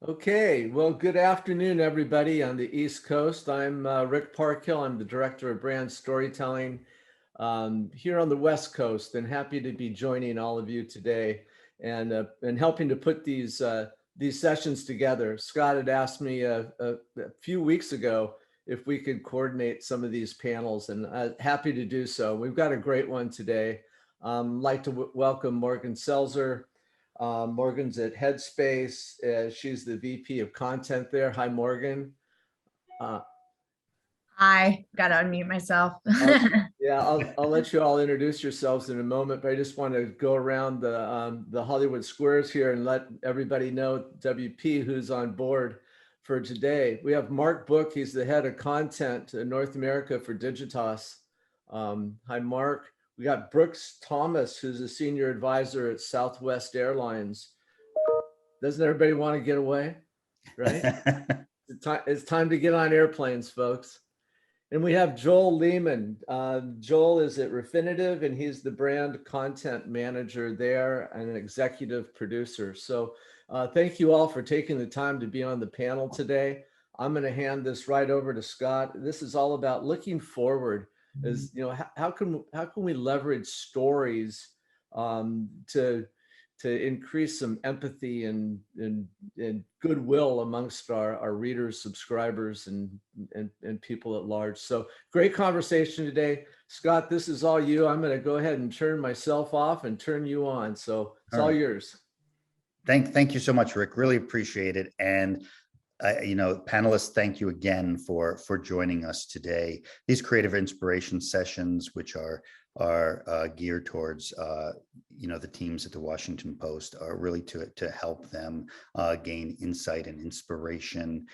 Okay, well, good afternoon, everybody on the East Coast. I'm Rick Parkhill. I'm the Director of Brand Storytelling here on the West Coast, and happy to be joining all of you today and helping to put these sessions together. Scott had asked me a few weeks ago if we could coordinate some of these panels, and happy to do so. We've got a great one today. I'd like to welcome Morgan Selzer. Morgan's at Headspace. She's the VP of content there. Hi, Morgan. Hi, got to unmute myself. Yeah, I'll let you all introduce yourselves in a moment, but I just want to go around the Hollywood squares here and let everybody know WP who's on board for today. We have Mark Book. He's the head of content in North America for Digitas. Hi, Mark. We got Brooks Thomas, who's a senior advisor at Southwest Airlines. Doesn't everybody want to get away, right? It's time to get on airplanes, folks. And we have Joel Leeman. Joel is at Refinitiv, and he's the brand content manager there and an executive producer. So thank you all for taking the time to be on the panel today. I'm going to hand this right over to Scott. This is all about looking forward. Is, you know, how can we leverage stories to increase some empathy and goodwill amongst our readers, subscribers, and people at large. So great conversation today. Scott, this is all you. I'm going to go ahead and turn myself off and turn you on. So it's all yours. Thank you so much, Rick. Really appreciate it. And panelists, thank you again for joining us today. These creative inspiration sessions, which are geared towards the teams at the Washington Post, are really to help them gain insight and inspiration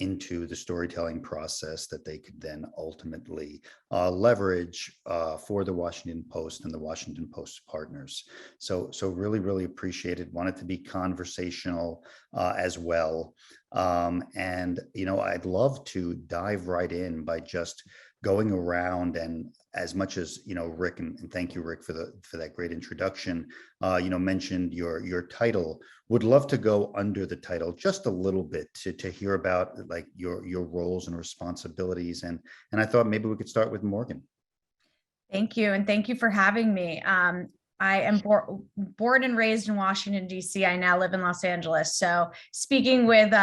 into the storytelling process that they could then ultimately leverage for the Washington Post and the Washington Post partners. So really appreciate it. Want it to be conversational as well. I'd love to dive right in by just going around, and as much as Rick, and thank you, Rick, for that great introduction. Mentioned your title. Would love to go under the title just a little bit to hear about like your roles and responsibilities, and I thought maybe we could start with Morgan. Thank you, and thank you for having me. I am born and raised in Washington, D.C. I now live in Los Angeles. So speaking with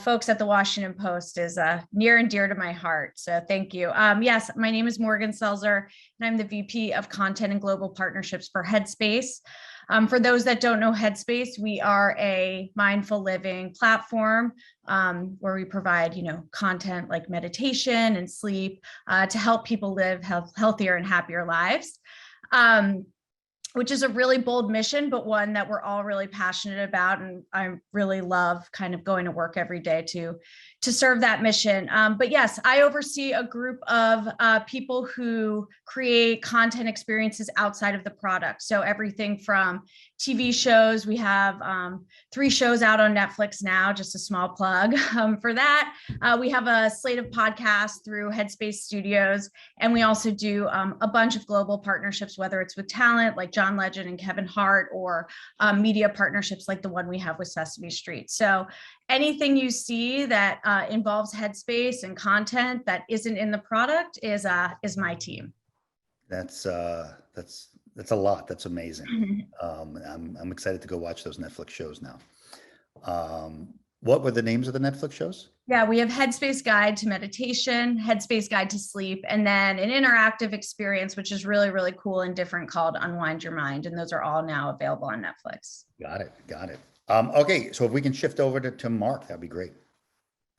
folks at the Washington Post is near and dear to my heart. So thank you. Yes, my name is Morgan Selzer, and I'm the VP of Content and Global Partnerships for Headspace. For those that don't know Headspace, we are a mindful living platform where we provide, content like meditation and sleep to help people live healthier and happier lives. Which is a really bold mission, but one that we're all really passionate about. And I really love kind of going to work every day to serve that mission. But yes, I oversee a group of people who create content experiences outside of the product. So everything from TV shows, we have 3 shows out on Netflix now, just a small plug for that. We have a slate of podcasts through Headspace Studios, and we also do a bunch of global partnerships, whether it's with talent like John Legend and Kevin Hart, or media partnerships like the one we have with Sesame Street. So anything you see that involves Headspace and content that isn't in the product is my team. That's a lot. That's amazing. I'm excited to go watch those Netflix shows now. What were the names of the Netflix shows? Yeah, we have Headspace Guide to Meditation, Headspace Guide to Sleep, and then an interactive experience, which is really, really cool and different, called Unwind Your Mind. And those are all now available on Netflix. Got it. Okay, so if we can shift over to Mark, that'd be great.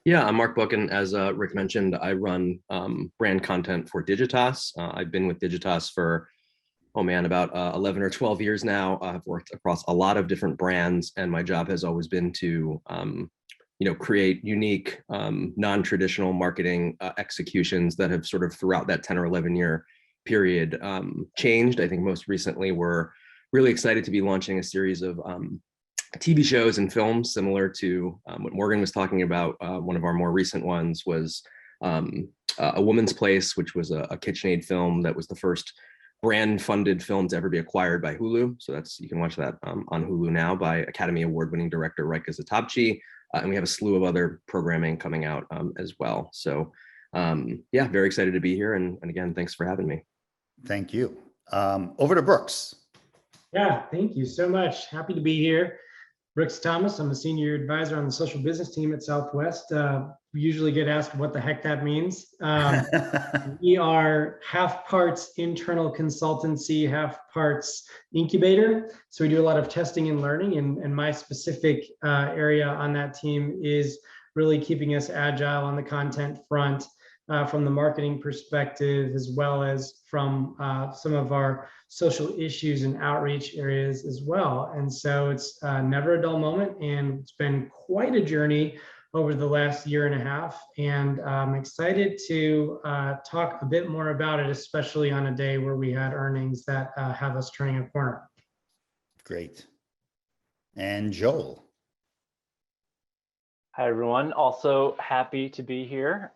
Yeah, I'm Mark Booken. As Rick mentioned, I run brand content for Digitas. I've been with Digitas for, about 11 or 12 years now. I've worked across a lot of different brands, and my job has always been to create unique, non-traditional marketing executions that have sort of throughout that 10 or 11 year period changed. I think most recently we're really excited to be launching a series of TV shows and films similar to what Morgan was talking about. One of our more recent ones was A Woman's Place, which was a KitchenAid film that was the first brand funded film to ever be acquired by Hulu. So you can watch that on Hulu now, by Academy Award winning director Raika Zatapchi. And we have a slew of other programming coming out as well. So yeah, very excited to be here. And again, thanks for having me. Thank you. Over to Brooks. Yeah, thank you so much. Happy to be here. Brooks Thomas, I'm a senior advisor on the social business team at Southwest. We usually get asked what the heck that means. We are half parts internal consultancy, half parts incubator. So we do a lot of testing and learning, and my specific area on that team is really keeping us agile on the content front, from the marketing perspective, as well as from some of our social issues and outreach areas as well. And so it's never a dull moment, and it's been quite a journey over the last year and a half. And I'm excited to talk a bit more about it, especially on a day where we had earnings that have us turning a corner. Great. And Joel. Hi, everyone. Also happy to be here.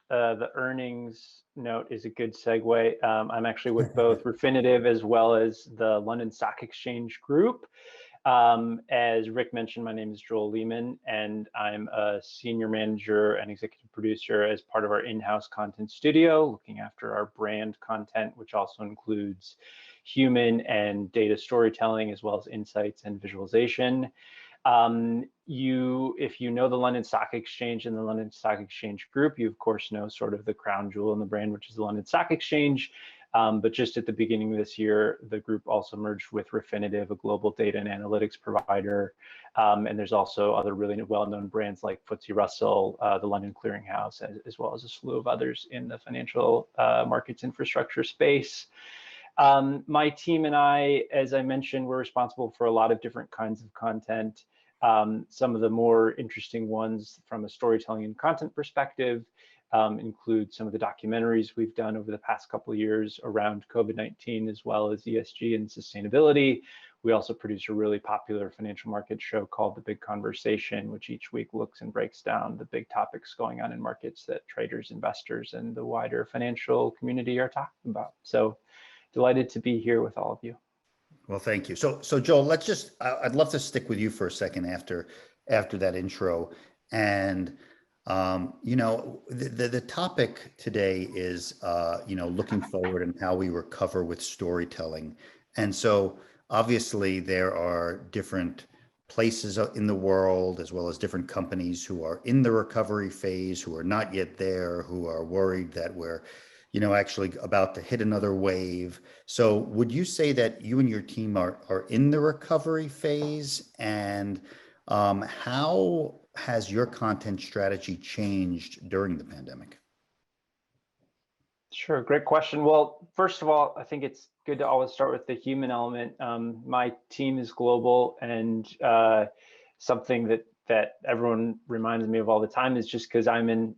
The earnings note is a good segue. I'm actually with both Refinitiv as well as the London Stock Exchange Group. As Rick mentioned, my name is Joel Leeman, and I'm a senior manager and executive producer as part of our in-house content studio, looking after our brand content, which also includes human and data storytelling, as well as insights and visualization. If you know the London Stock Exchange and the London Stock Exchange Group, you of course know sort of the crown jewel in the brand, which is the London Stock Exchange. But just at the beginning of this year, the group also merged with Refinitiv, a global data and analytics provider. And there's also other really well-known brands like FTSE Russell, the London Clearing House, as well as a slew of others in the financial markets infrastructure space. My team and I, as I mentioned, we're responsible for a lot of different kinds of content. Some of the more interesting ones from a storytelling and content perspective include some of the documentaries we've done over the past couple of years around COVID-19, as well as ESG and sustainability. We also produce a really popular financial market show called The Big Conversation, which each week looks and breaks down the big topics going on in markets that traders, investors, and the wider financial community are talking about. So delighted to be here with all of you. Well, thank you. So Joel, I'd love to stick with you for a second after that intro. And, the topic today is, looking forward and how we recover with storytelling. And so obviously there are different places in the world, as well as different companies who are in the recovery phase, who are not yet there, who are worried that we're actually about to hit another wave. So would you say that you and your team are in the recovery phase? And how has your content strategy changed during the pandemic? Sure, great question. Well, first of all, I think it's good to always start with the human element. My team is global, and something that everyone reminds me of all the time is just because I'm in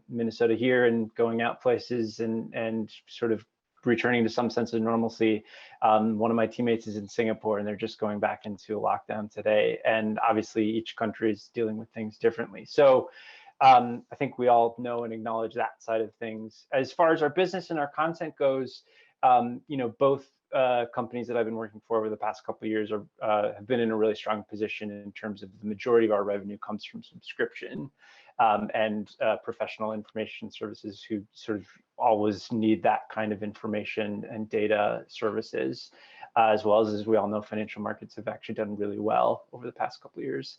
Minnesota here and going out places and sort of returning to some sense of normalcy. One of my teammates is in Singapore, and they're just going back into a lockdown today. And obviously each country is dealing with things differently. So I think we all know and acknowledge that side of things. As far as our business and our content goes, both companies that I've been working for over the past couple of years have been in a really strong position in terms of the majority of our revenue comes from subscription and professional information services who sort of always need that kind of information and data services, as well as we all know, financial markets have actually done really well over the past couple of years.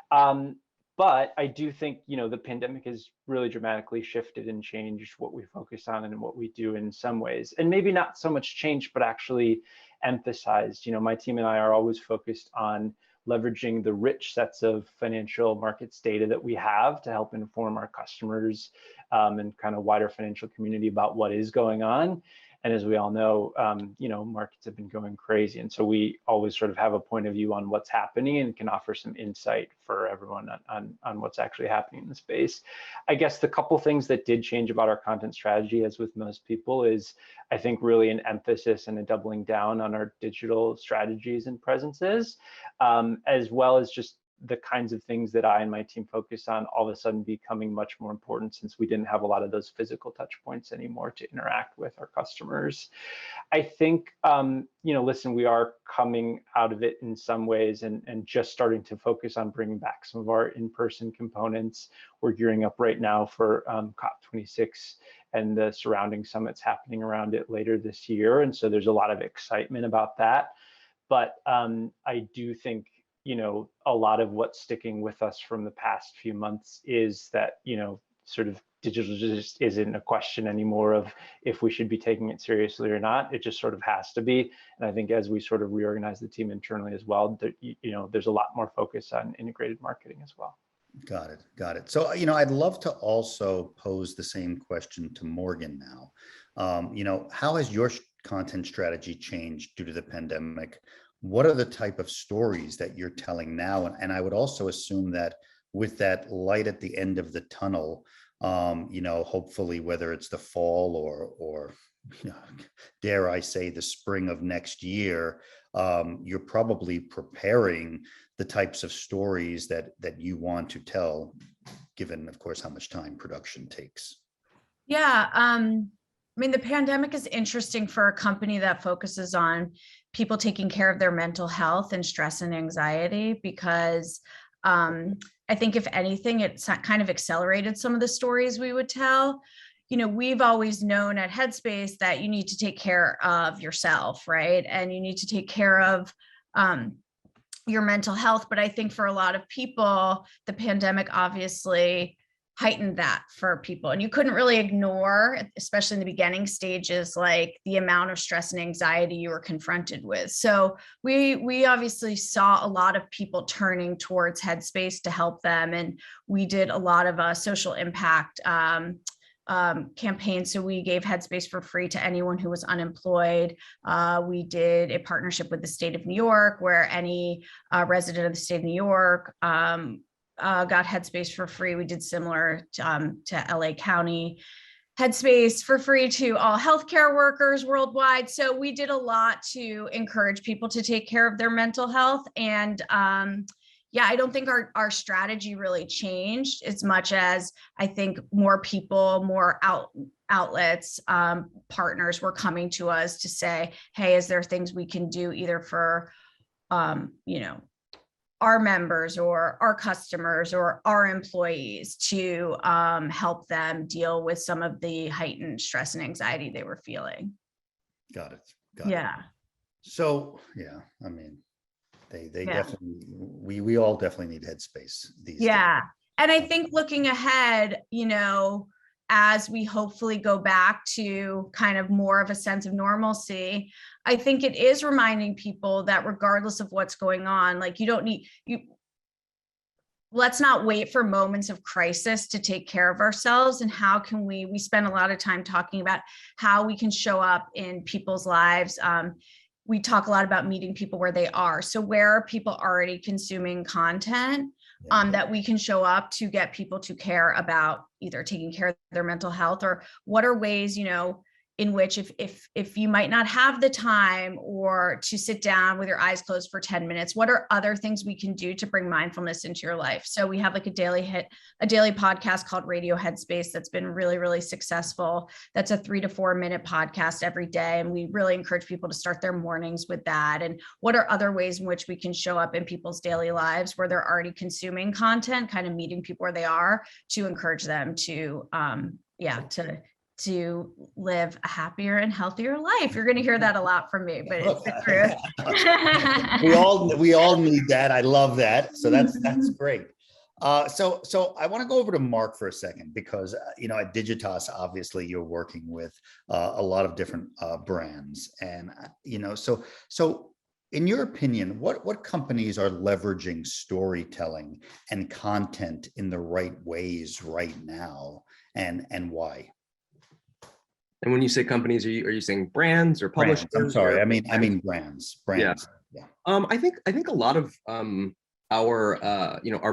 But I do think, the pandemic has really dramatically shifted and changed what we focus on and what we do in some ways. And maybe not so much changed, but actually emphasized. My team and I are always focused on leveraging the rich sets of financial markets data that we have to help inform our customers and kind of wider financial community about what is going on. And as we all know, markets have been going crazy. And so we always sort of have a point of view on what's happening and can offer some insight for everyone on what's actually happening in the space. I guess the couple things that did change about our content strategy, as with most people, is I think really an emphasis and a doubling down on our digital strategies and presences, as well as just the kinds of things that I and my team focus on all of a sudden becoming much more important, since we didn't have a lot of those physical touch points anymore to interact with our customers. I think, listen, we are coming out of it in some ways, and just starting to focus on bringing back some of our in-person components. We're gearing up right now for COP26 and the surrounding summits happening around it later this year. And so there's a lot of excitement about that. But I do think, a lot of what's sticking with us from the past few months is that, sort of digital just isn't a question anymore of if we should be taking it seriously or not. It just sort of has to be. And I think as we sort of reorganize the team internally as well, there's a lot more focus on integrated marketing as well. Got it. Got it. So, I'd love to also pose the same question to Morgan now. How has your content strategy changed due to the pandemic? What are the type of stories that you're telling now? And I would also assume that with that light at the end of the tunnel, hopefully whether it's the fall or dare I say the spring of next year, you're probably preparing the types of stories that you want to tell, given, of course, how much time production takes. Yeah. The pandemic is interesting for a company that focuses on people taking care of their mental health and stress and anxiety, because I think if anything, it's kind of accelerated some of the stories we would tell. We've always known at Headspace that you need to take care of yourself, right? And you need to take care of your mental health. But I think for a lot of people, the pandemic obviously heightened that for people. And you couldn't really ignore, especially in the beginning stages, like the amount of stress and anxiety you were confronted with. So we obviously saw a lot of people turning towards Headspace to help them. And we did a lot of social impact campaigns. So we gave Headspace for free to anyone who was unemployed. We did a partnership with the state of New York, where any resident of the state of New York got Headspace for free. We did similar to LA County Headspace for free to all healthcare workers worldwide. So we did a lot to encourage people to take care of their mental health. And I don't think our strategy really changed as much as I think more people, more outlets, partners were coming to us to say, hey, is there things we can do either for, our members or our customers or our employees to help them deal with some of the heightened stress and anxiety they were feeling. Got it. Yeah. So, they definitely, we all definitely need Headspace these days. And I think looking ahead, as we hopefully go back to kind of more of a sense of normalcy, I think it is reminding people that regardless of what's going on, like let's not wait for moments of crisis to take care of ourselves. And how can we spend a lot of time talking about how we can show up in people's lives. We talk a lot about meeting people where they are. So where are people already consuming content that we can show up to get people to care about either taking care of their mental health, or what are ways, in which if you might not have the time or to sit down with your eyes closed for 10 minutes, what are other things we can do to bring mindfulness into your life? So we have like a daily podcast called Radio Headspace that's been really, really successful. That's a 3 to 4 minute podcast every day. And we really encourage people to start their mornings with that. And what are other ways in which we can show up in people's daily lives where they're already consuming content, kind of meeting people where they are, to encourage them to live a happier and healthier life. You're going to hear that a lot from me, but it's the truth. we all need that. I love that. So that's great. So I want to go over to Mark for a second, because at Digitas, obviously you're working with a lot of different brands, and so in your opinion, what companies are leveraging storytelling and content in the right ways right now, and why? And when you say companies, are you saying brands or publishers? I'm sorry, I mean brands. Yeah. I think a lot of our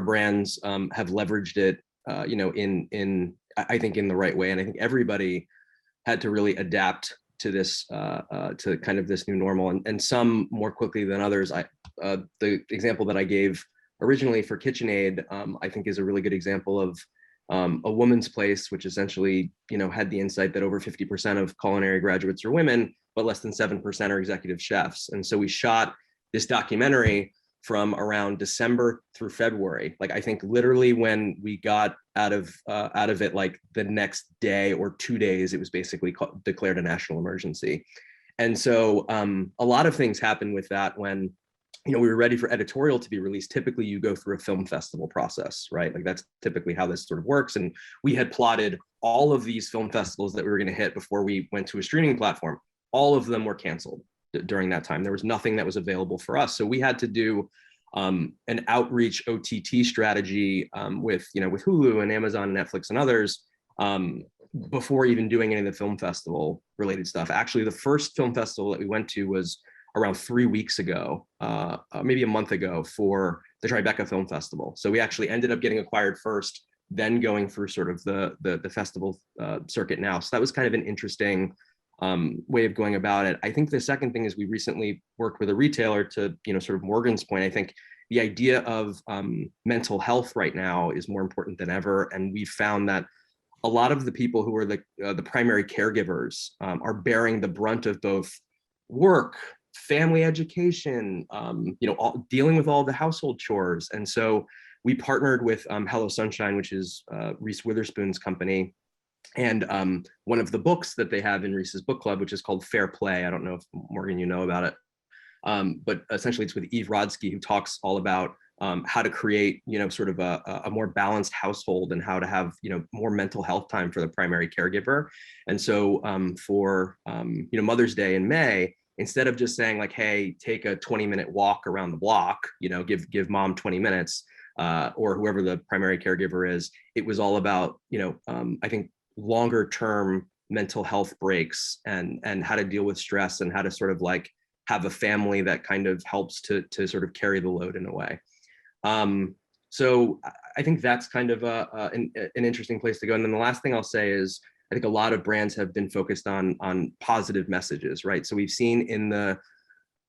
brands have leveraged it in the right way, and I think everybody had to really adapt to this to kind of this new normal, and some more quickly than others. The example that I gave originally for KitchenAid, I think is a really good example of a woman's place, which essentially, had the insight that over 50% of culinary graduates are women, but less than 7% are executive chefs. And so we shot this documentary from around December through February. Like, I think literally when we got out of it, like the next day or 2 days, it was basically declared a national emergency. And so a lot of things happened with that when, we were ready for editorial to be released. Typically you go through a film festival process, right? Like that's typically how this sort of works. And we had plotted all of these film festivals that we were going to hit before we went to a streaming platform. All of them were canceled during that time. There was nothing that was available for us. So we had to do an outreach OTT strategy with Hulu and Amazon and Netflix and others before even doing any of the film festival related stuff. Actually, the first film festival that we went to was around 3 weeks ago, maybe a month ago, for the Tribeca Film Festival. So we actually ended up getting acquired first, then going through sort of the festival circuit now. So that was kind of an interesting way of going about it. I think the second thing is we recently worked with a retailer to, sort of Morgan's point. I think the idea of mental health right now is more important than ever. And we found that a lot of the people who are the primary caregivers are bearing the brunt of both work, family education, dealing with all the household chores. And so we partnered with Hello Sunshine, which is Reese Witherspoon's company. And one of the books that they have in Reese's book club, which is called Fair Play. I don't know if Morgan, you know about it. But essentially it's with Eve Rodsky, who talks all about how to create, sort of a more balanced household and how to have, more mental health time for the primary caregiver. And so for, Mother's Day in May, instead of just saying like, hey, take a 20-minute walk around the block, give mom 20 minutes or whoever the primary caregiver is, it was all about, I think longer term mental health breaks and how to deal with stress and how to sort of like have a family that kind of helps to sort of carry the load in a way. So I think that's kind of an interesting place to go. And then the last thing I'll say is, I think a lot of brands have been focused on positive messages, right? So we've seen in the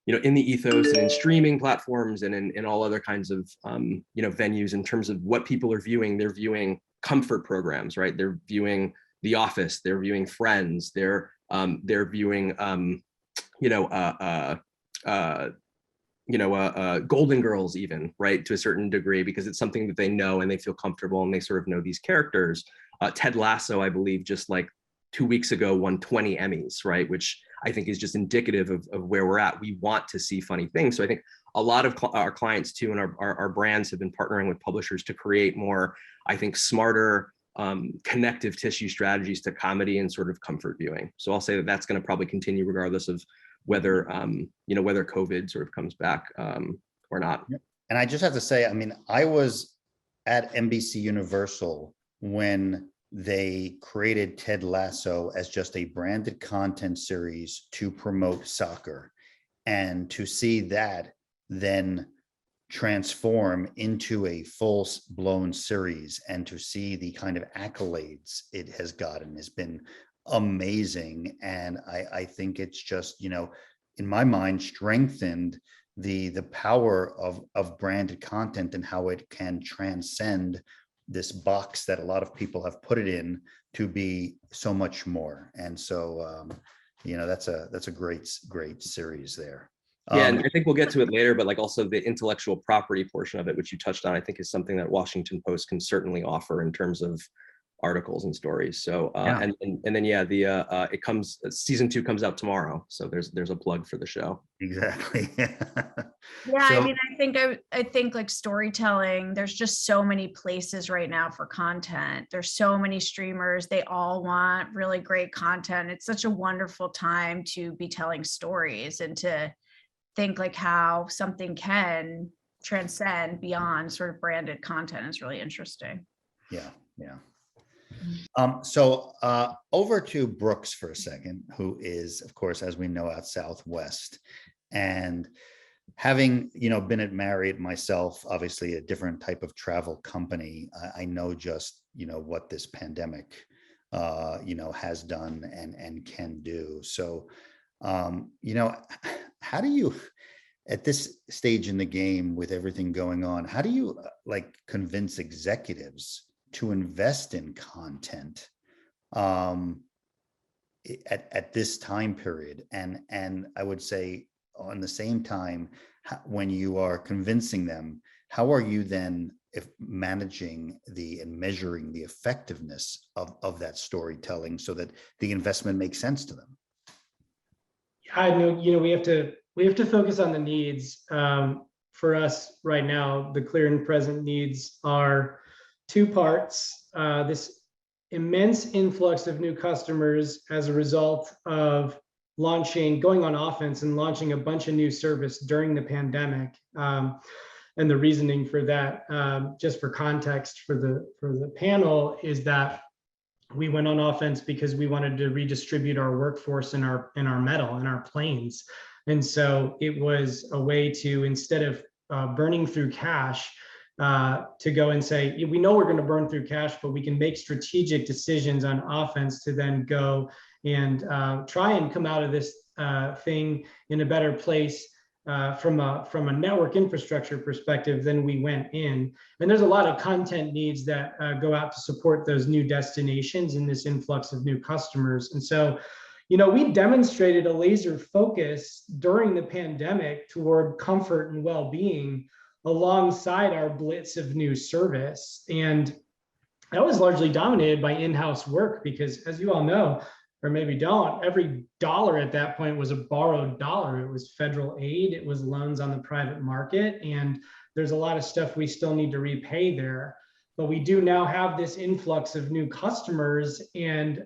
ethos and in streaming platforms and in all other kinds of, venues in terms of what people are viewing. They're viewing comfort programs, right? They're viewing The Office, they're viewing Friends, they're viewing, Golden Girls even, right? To a certain degree, because it's something that they know and they feel comfortable and they sort of know these characters. Ted Lasso, I believe, just like 2 weeks ago, won 20 Emmys, right? Which I think is just indicative of where we're at. We want to see funny things. So I think a lot of our clients too, and our brands have been partnering with publishers to create more, I think, smarter, connective tissue strategies to comedy and sort of comfort viewing. So I'll say that that's going to probably continue regardless of whether, whether COVID sort of comes back or not. And I just have to say, I mean, I was at NBC Universal when they created Ted Lasso as just a branded content series to promote soccer, and to see that then transform into a full-blown series and to see the kind of accolades it has gotten has been amazing. And I think it's just, in my mind, strengthened the power of branded content and how it can transcend this box that a lot of people have put it in to be so much more. And so, that's a great series there. Yeah, and I think we'll get to it later, but like also the intellectual property portion of it, which you touched on, I think is something that Washington Post can certainly offer in terms of articles and stories. So and then it comes, season 2 comes out tomorrow, so there's a plug for the show. Exactly. Yeah, so, I mean, I think like storytelling, there's just so many places right now for content. There's so many streamers, they all want really great content. It's such a wonderful time to be telling stories and to think like how something can transcend beyond sort of branded content is really interesting. Yeah. So over to Brooks for a second, who is, of course, as we know, out Southwest, and having, been at Marriott myself, obviously a different type of travel company, I know just, what this pandemic, has done and can do. So, how do you at this stage in the game with everything going on, how do you like convince executives to invest in content at this time period? And I would say on the same time, when you are convincing them, how are you then managing and measuring the effectiveness of that storytelling so that the investment makes sense to them? I know, we have to focus on the needs. For us right now, the clear and present needs are two parts. This immense influx of new customers as a result of going on offense and launching a bunch of new service during the pandemic. And the reasoning for that, just for context for the panel, is that we went on offense because we wanted to redistribute our workforce in our metal and our planes. And so it was a way to, instead of burning through cash, to go and say, we know we're going to burn through cash, but we can make strategic decisions on offense to then go and try and come out of this thing in a better place from a network infrastructure perspective than we went in. And there's a lot of content needs that go out to support those new destinations and this influx of new customers. And so, we demonstrated a laser focus during the pandemic toward comfort and well-being alongside our blitz of new service. And that was largely dominated by in-house work because, as you all know, or maybe don't, every dollar at that point was a borrowed dollar. It was federal aid, it was loans on the private market, and there's a lot of stuff we still need to repay there. But we do now have this influx of new customers, and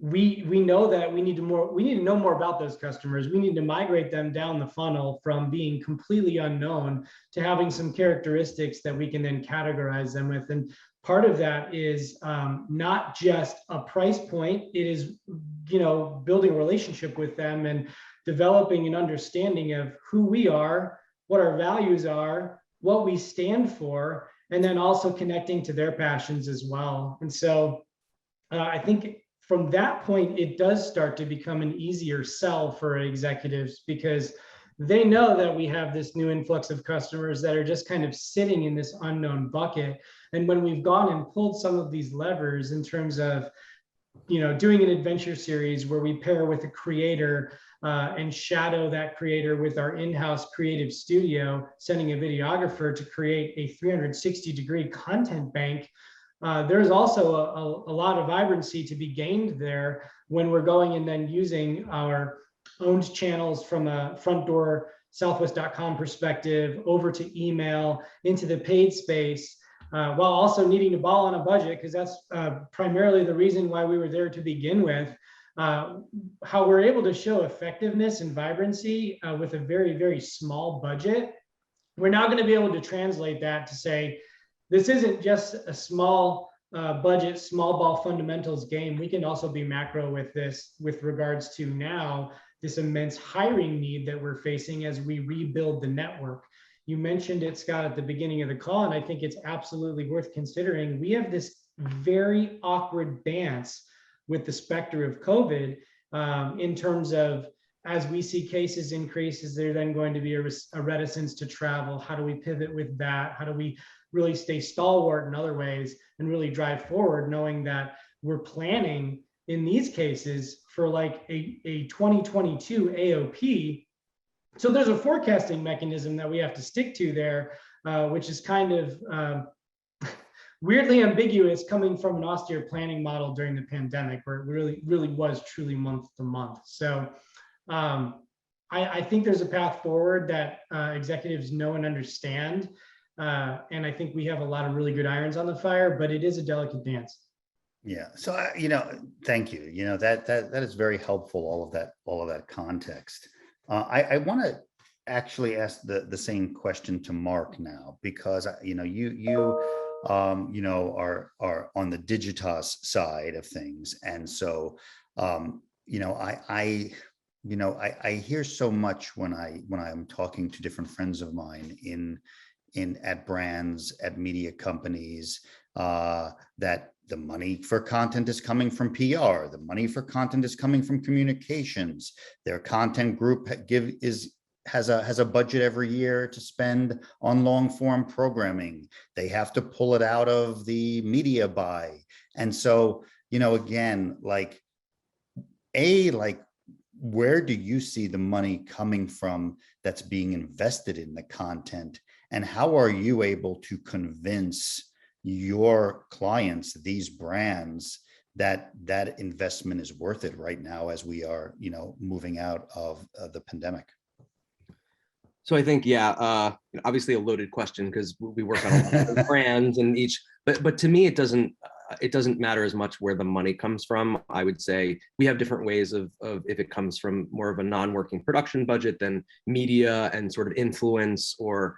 we know that we need to know more about those customers. We need to migrate them down the funnel from being completely unknown to having some characteristics that we can then categorize them with. And part of that is not just a price point. It is, building a relationship with them and developing an understanding of who we are, what our values are, what we stand for, and then also connecting to their passions as well. And so I think from that point, it does start to become an easier sell for executives because they know that we have this new influx of customers that are just kind of sitting in this unknown bucket. And when we've gone and pulled some of these levers in terms of, doing an adventure series where we pair with a creator and shadow that creator with our in-house creative studio, sending a videographer to create a 360-degree content bank, there's also a lot of vibrancy to be gained there when we're going and then using our owned channels from a front door southwest.com perspective over to email into the paid space, while also needing to ball on a budget, because that's primarily the reason why we were there to begin with. How we're able to show effectiveness and vibrancy with a very, very small budget. We're now going to be able to translate that to say, this isn't just a small budget, small ball fundamentals game. We can also be macro with this with regards to now this immense hiring need that we're facing as we rebuild the network. You mentioned it, Scott, at the beginning of the call, and I think it's absolutely worth considering. We have this very awkward dance with the specter of COVID in terms of, as we see cases increase, is there then going to be a reticence to travel? How do we pivot with that? How do we really stay stalwart in other ways and really drive forward, knowing that we're planning in these cases for like a 2022 AOP. So there's a forecasting mechanism that we have to stick to there, which is kind of weirdly ambiguous coming from an austere planning model during the pandemic, where it really was truly month to month. So I think there's a path forward that executives know and understand. And I think we have a lot of really good irons on the fire, but it is a delicate dance. Yeah. So, thank you. That is very helpful. All of that context. I want to actually ask the same question to Mark now, because you are on the Digitas side of things, and so I hear so much when I'm talking to different friends of mine at brands, at media companies, that the money for content is coming from PR, the money for content is coming from communications. Their content group is has a budget every year to spend on long form programming. They have to pull it out of the media buy. And so, again, like where do you see the money coming from that's being invested in the content? And how are you able to convince your clients, these brands, that that investment is worth it right now as we are, moving out of the pandemic? So I think, yeah, obviously a loaded question because we work on a lot of brands and but to me, it doesn't matter as much where the money comes from. I would say we have different ways of if it comes from more of a non-working production budget than media and sort of influence, or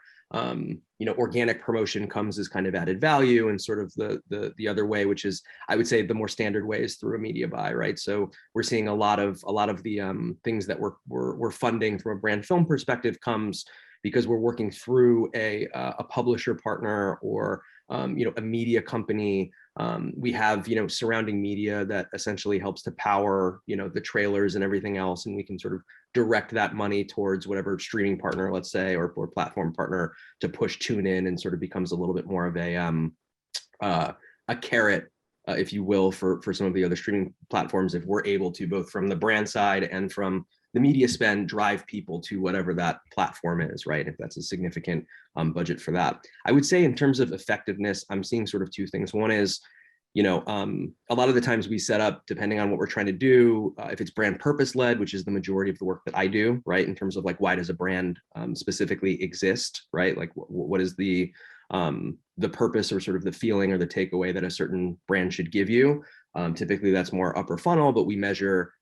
organic promotion comes as kind of added value, and sort of the other way, which is, I would say, the more standard way is through a media buy, right? So we're seeing a lot of the things that we're funding from a brand film perspective comes because we're working through a publisher partner or a media company. We have surrounding media that essentially helps to power the trailers and everything else, and we can sort of direct that money towards whatever streaming partner, let's say, or platform partner to push tune in, and sort of becomes a little bit more of a carrot, if you will, for some of the other streaming platforms, if we're able to, both from the brand side and from the media spend, drive people to whatever that platform is, right? If that's a significant budget for that. I would say in terms of effectiveness, I'm seeing sort of two things. One is, a lot of the times we set up, depending on what we're trying to do, if it's brand purpose led, which is the majority of the work that I do, right? In terms of like, why does a brand specifically exist, right? Like what is the purpose or sort of the feeling or the takeaway that a certain brand should give you? Typically that's more upper funnel, but we measure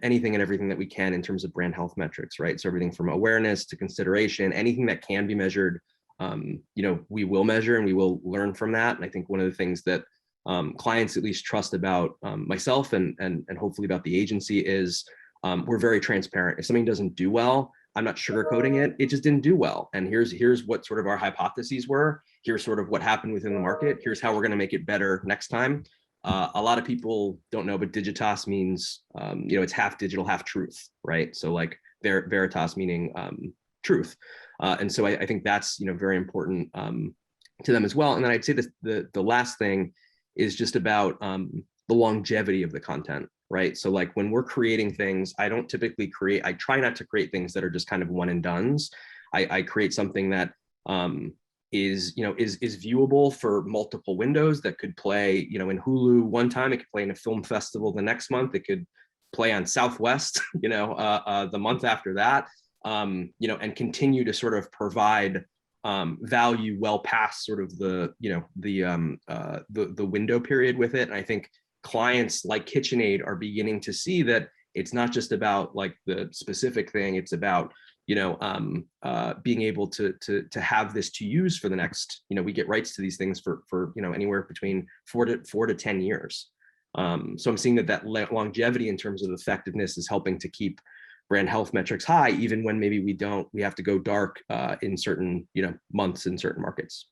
anything and everything that we can in terms of brand health metrics, right? So everything from awareness to consideration, anything that can be measured, we will measure and we will learn from that. And I think one of the things that clients at least trust about myself and hopefully about the agency is we're very transparent. If something doesn't do well, I'm not sugarcoating it. It just didn't do well. And here's what sort of our hypotheses were. Here's sort of what happened within the market. Here's how we're going to make it better next time. A lot of people don't know, but Digitas means, it's half digital, half truth, right? So like Veritas meaning truth. And so I think that's, very important to them as well. And then I'd say the last thing is just about the longevity of the content, right? So like when we're creating things, I try not to create things that are just kind of one and dones. I create something that is viewable for multiple windows, that could play, in Hulu one time, it could play in a film festival the next month, it could play on Southwest, the month after that, and continue to sort of provide value well past sort of the window period with it. And I think clients like KitchenAid are beginning to see that it's not just about like the specific thing, it's about being able to have this to use for the next, we get rights to these things for anywhere between 4 to 10 years. So I'm seeing that longevity in terms of effectiveness is helping to keep brand health metrics high, even when maybe we have to go dark in certain months in certain markets.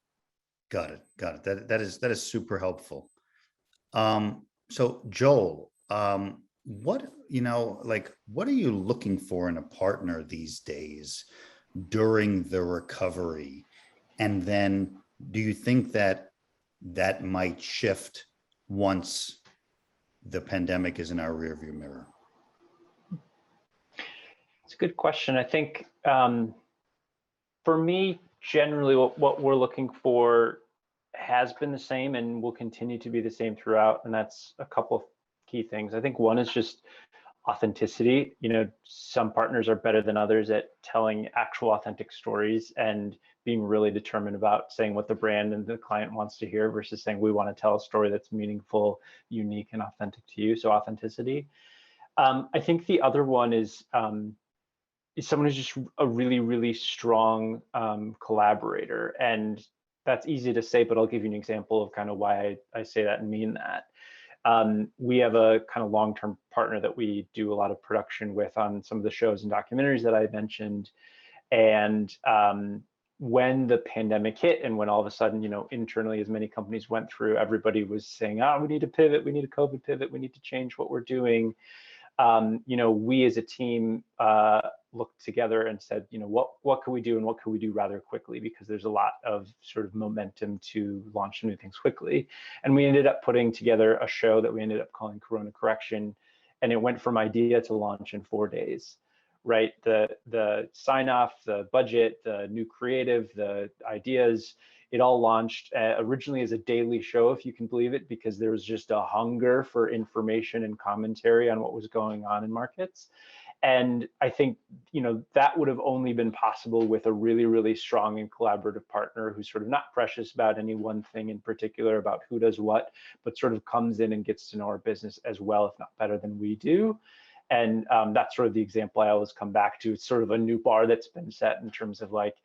Got it. That is super helpful. So Joel, what are you looking for in a partner these days during the recovery? And then do you think that might shift once the pandemic is in our rearview mirror? It's a good question. I think for me, generally, what we're looking for has been the same and will continue to be the same throughout. And that's a couple of key things. I think one is just authenticity. Some partners are better than others at telling actual authentic stories and being really determined about saying what the brand and the client wants to hear versus saying we want to tell a story that's meaningful, unique, and authentic to you. So authenticity. I think the other one is someone who's just a really, really strong collaborator. And that's easy to say, but I'll give you an example of kind of why I say that and mean that. We have a kind of long-term partner that we do a lot of production with on some of the shows and documentaries that I mentioned. And when the pandemic hit and when all of a sudden, internally, as many companies went through, everybody was saying, we need to pivot, we need a COVID pivot, we need to change what we're doing. We as a team looked together and said, what can we do and what can we do rather quickly, because there's a lot of sort of momentum to launch new things quickly. And we ended up putting together a show that we ended up calling Corona Correction, and it went from idea to launch in 4 days. Right, the sign off, the budget, the new creative, the ideas, it all launched originally as a daily show, if you can believe it, because there was just a hunger for information and commentary on what was going on in markets. And I think, that would have only been possible with a really, really strong and collaborative partner who's sort of not precious about any one thing in particular, about who does what, but sort of comes in and gets to know our business as well, if not better than we do. And that's sort of the example I always come back to. It's sort of a new bar that's been set in terms of like,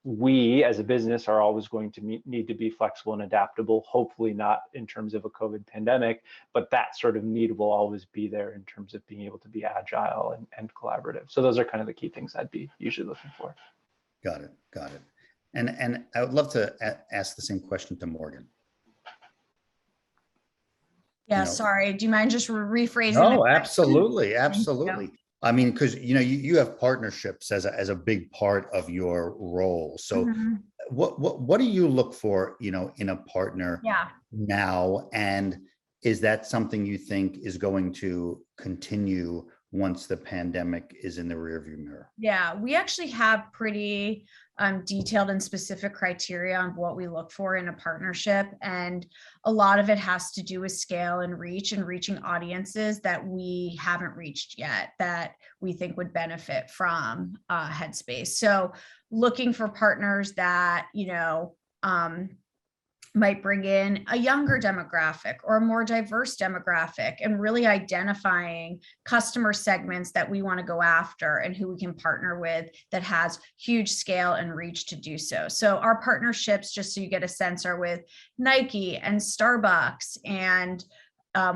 we as a business are always going to need to be flexible and adaptable, hopefully not in terms of a COVID pandemic, but that sort of need will always be there in terms of being able to be agile and collaborative. So those are kind of the key things I'd be usually looking for. Got it. And I would love to ask the same question to Morgan. Yeah, sorry. Do you mind just rephrasing? No, absolutely. I mean, because you have partnerships as a big part of your role. So what do you look for, in a partner now? And is that something you think is going to continue once the pandemic is in the rearview mirror? Yeah, we actually have pretty detailed and specific criteria on what we look for in a partnership. And a lot of it has to do with scale and reach, and reaching audiences that we haven't reached yet that we think would benefit from Headspace. So looking for partners that, might bring in a younger demographic or a more diverse demographic, and really identifying customer segments that we want to go after and who we can partner with that has huge scale and reach to do so. So our partnerships, just so you get a sense, are with Nike and Starbucks, and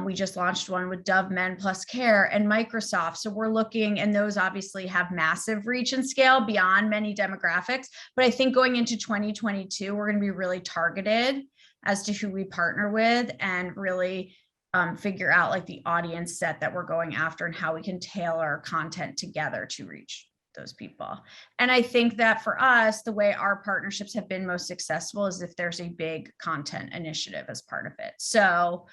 we just launched one with Dove Men Plus Care and Microsoft. So we're looking, and those obviously have massive reach and scale beyond many demographics. But I think going into 2022, we're going to be really targeted as to who we partner with, and really figure out like the audience set that we're going after and how we can tailor content together to reach those people. And I think that for us, the way our partnerships have been most successful is if there's a big content initiative as part of it. So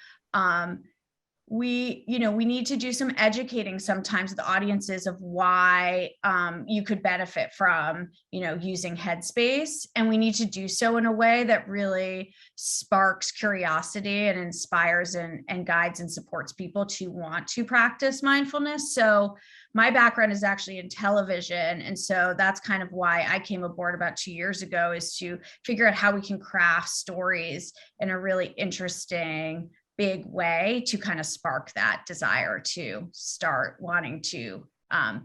we need to do some educating sometimes with the audiences of why you could benefit from, using Headspace. And we need to do so in a way that really sparks curiosity and inspires and guides and supports people to want to practice mindfulness. So my background is actually in television. And so that's kind of why I came aboard about 2 years ago, is to figure out how we can craft stories in a really interesting, big way to kind of spark that desire to start wanting to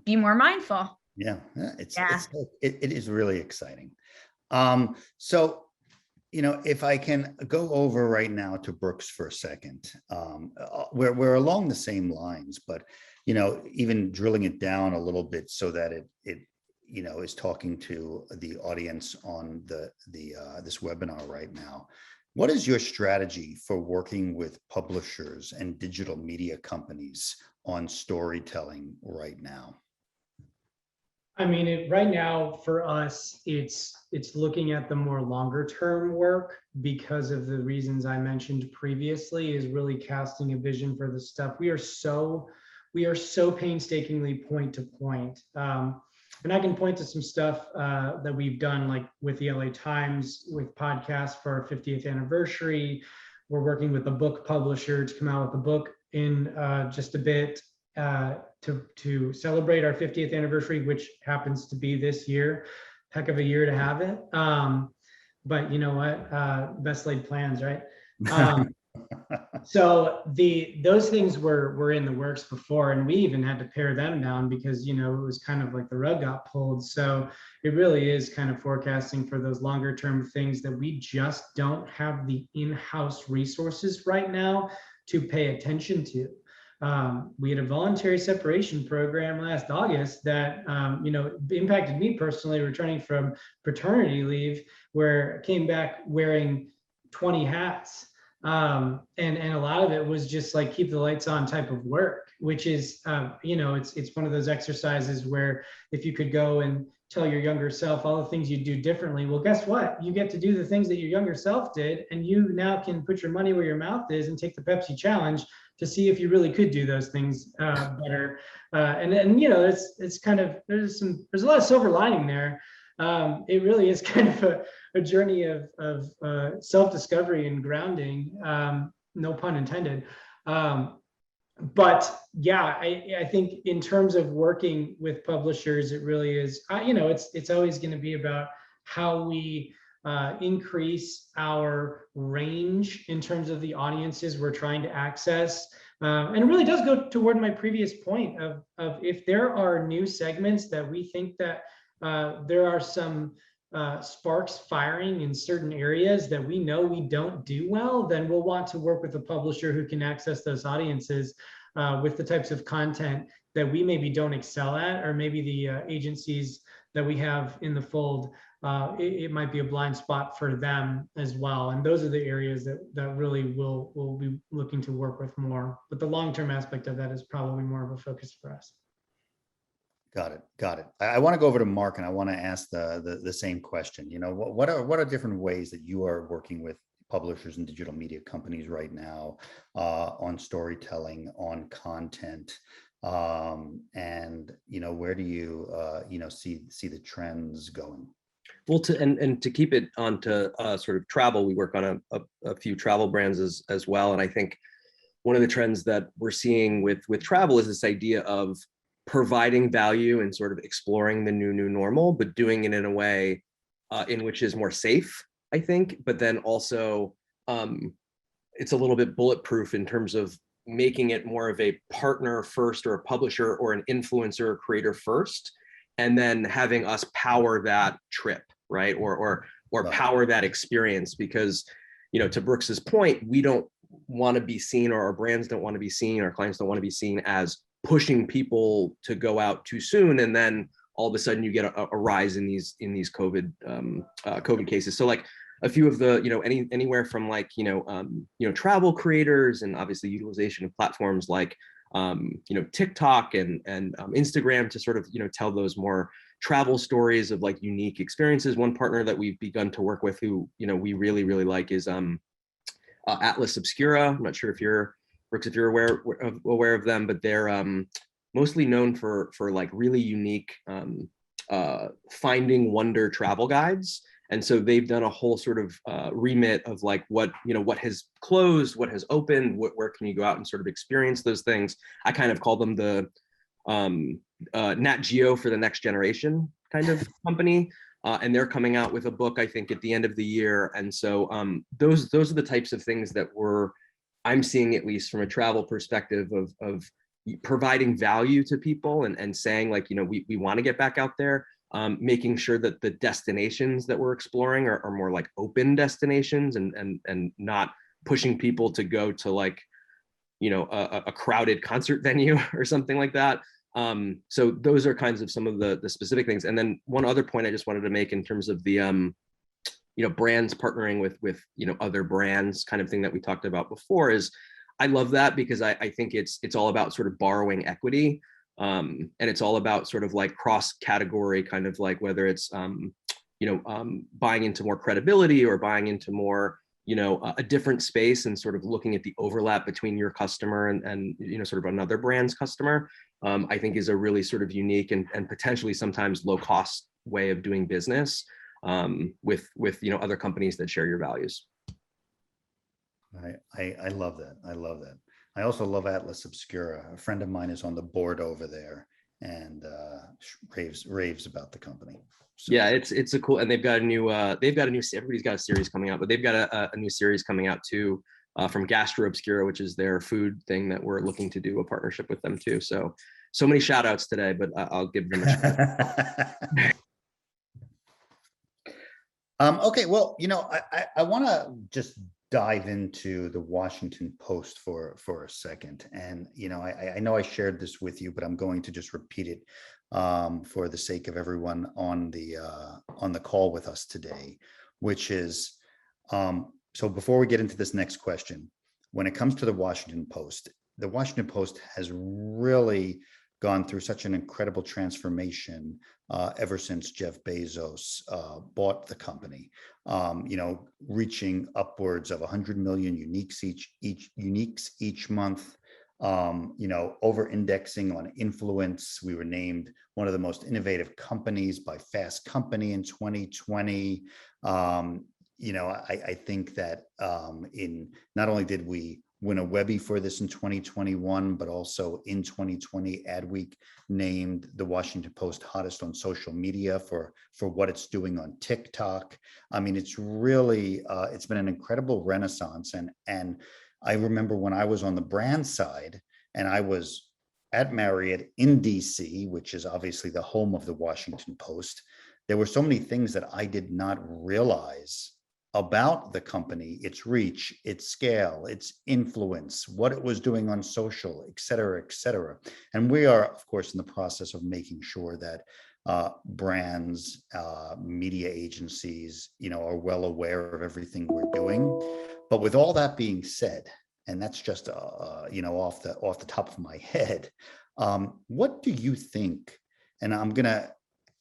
be more mindful. It is really exciting. So, if I can go over right now to Brooks for a second, we're along the same lines, but even drilling it down a little bit so that it is talking to the audience on this webinar right now. What is your strategy for working with publishers and digital media companies on storytelling right now? I mean, right now for us, it's looking at the more longer term work, because of the reasons I mentioned previously, is really casting a vision for the stuff. We are so painstakingly point to point. And I can point to some stuff that we've done, like with the LA Times, with podcasts for our 50th anniversary. We're working with a book publisher to come out with a book in just a bit to celebrate our 50th anniversary, which happens to be this year. Heck of a year to have it. But you know what? Best laid plans, right? So those things were in the works before, and we even had to pare them down because it was kind of like the rug got pulled. So it really is kind of forecasting for those longer term things that we just don't have the in-house resources right now to pay attention to. We had a voluntary separation program last August that impacted me personally, returning from paternity leave, where I came back wearing 20 hats. And a lot of it was just like keep the lights on type of work, which is, it's one of those exercises where if you could go and tell your younger self all the things you do differently, well, guess what? You get to do the things that your younger self did, and you now can put your money where your mouth is and take the Pepsi challenge to see if you really could do those things better. And it's kind of, there's a lot of silver lining there. It really is kind of a journey of self-discovery and grounding, no pun intended. But yeah, I think in terms of working with publishers, it really is, it's always going to be about how we increase our range in terms of the audiences we're trying to access. And it really does go toward my previous point of if there are new segments that we think that there are some sparks firing in certain areas that we know we don't do well, then we'll want to work with a publisher who can access those audiences with the types of content that we maybe don't excel at, or maybe the agencies that we have in the fold, it might be a blind spot for them as well. And those are the areas that really we'll be looking to work with more. But the long-term aspect of that is probably more of a focus for us. Got it. I want to go over to Mark, and I want to ask the same question. What are different ways that you are working with publishers and digital media companies right now on storytelling, on content, and where do you see the trends going? Well, to keep it on to sort of travel, we work on a few travel brands as well, and I think one of the trends that we're seeing with travel is this idea of providing value and sort of exploring the new normal, but doing it in a way in which is more safe, I think. But then also it's a little bit bulletproof in terms of making it more of a partner first, or a publisher or an influencer or creator first, and then having us power that trip, right? Or power that experience. Because, to Brooks's point, we don't want to be seen, or our brands don't want to be seen, our clients don't want to be seen as pushing people to go out too soon, and then all of a sudden you get a rise in these COVID cases. So like a few of the anywhere from like travel creators, and obviously utilization of platforms like TikTok and Instagram to sort of tell those more travel stories of like unique experiences. One partner that we've begun to work with who we really like is Atlas Obscura. I'm not sure if you're Brooks, if you're aware of them, but they're mostly known for like really unique finding wonder travel guides. And so they've done a whole sort of remit of like what has closed, what has opened, where can you go out and sort of experience those things. I kind of call them the Nat Geo for the next generation kind of company. And they're coming out with a book, I think, at the end of the year. And so those are the types of things that I'm seeing, at least from a travel perspective, of providing value to people and saying like, we want to get back out there, making sure that the destinations that we're exploring are more like open destinations and not pushing people to go to like, a crowded concert venue or something like that. So those are kinds of some of the specific things. And then one other point I just wanted to make in terms of the brands partnering with other brands kind of thing that we talked about before is I love that, because I think it's all about sort of borrowing equity, and it's all about sort of like cross category kind of like whether it's buying into more credibility or buying into more a different space, and sort of looking at the overlap between your customer and sort of another brand's customer. I think is a really sort of unique and potentially sometimes low cost way of doing business with other companies that share your values. I love that. I also love Atlas Obscura. A friend of mine is on the board over there and raves about the company. So. Yeah, it's a cool, and they've got a new everybody's got a series coming out, but they've got a new series coming out too from Gastro Obscura, which is their food thing that we're looking to do a partnership with them too. So many shout outs today, but I'll give them a shout out. Okay, well, I want to just dive into the Washington Post for a second. And, I know I shared this with you, but I'm going to just repeat it for the sake of everyone on the call with us today, which is So before we get into this next question, when it comes to the Washington Post has really gone through such an incredible transformation ever since Jeff Bezos bought the company. Reaching upwards of 100 million uniques each month. Over-indexing on influence. We were named one of the most innovative companies by Fast Company in 2020. I think that not only did we win a Webby for this in 2021, but also in 2020, Adweek named the Washington Post hottest on social media for what it's doing on TikTok. I mean, it's really, it's been an incredible renaissance. And I remember when I was on the brand side and I was at Marriott in DC, which is obviously the home of the Washington Post, there were so many things that I did not realize about the company, its reach, its scale, its influence, what it was doing on social, et cetera, et cetera. And we are, of course, in the process of making sure that brands, media agencies, are well aware of everything we're doing. But with all that being said, and that's just, off the top of my head, what do you think, and I'm going to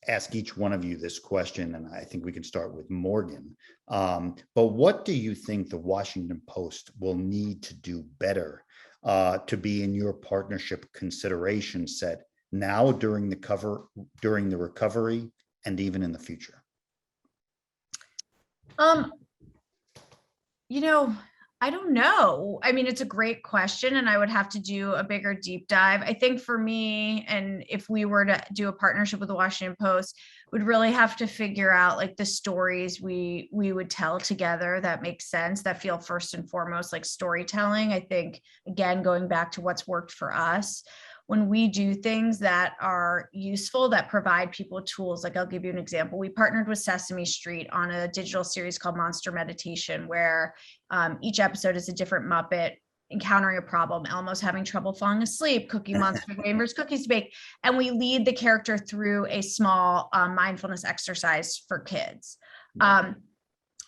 ask each one of you this question, and I think we can start with Morgan. But what do you think the Washington Post will need to do better to be in your partnership consideration set now during the recovery, and even in the future? I don't know. I mean, it's a great question, and I would have to do a bigger deep dive. I think for me, and if we were to do a partnership with the Washington Post, we'd really have to figure out like the stories we would tell together that make sense, that feel first and foremost like storytelling. I think, again, going back to what's worked for us, when we do things that are useful, that provide people tools, like I'll give you an example. We partnered with Sesame Street on a digital series called Monster Meditation, where each episode is a different Muppet encountering a problem. Elmo's having trouble falling asleep, Cookie Monster wavers cookies to bake, and we lead the character through a small mindfulness exercise for kids.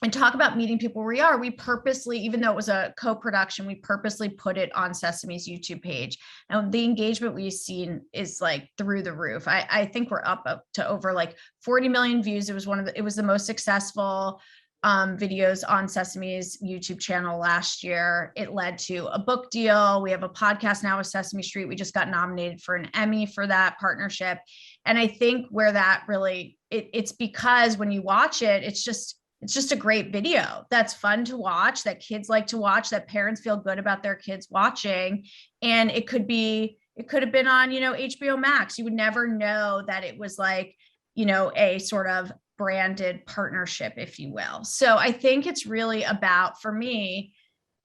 And talk about meeting people where we are. We purposely, even though it was a co-production, we purposely put it on Sesame's YouTube page. And the engagement we've seen is like through the roof. I think we're up to over like 40 million views. It was the most successful videos on Sesame's YouTube channel last year. It led to a book deal. We have a podcast now with Sesame Street. We just got nominated for an Emmy for that partnership. And I think where that really, it's because when you watch it, it's just a great video that's fun to watch, that kids like to watch, that parents feel good about their kids watching. And it could have been on, HBO Max. You would never know that it was like, a sort of branded partnership, if you will. So I think it's really about, for me,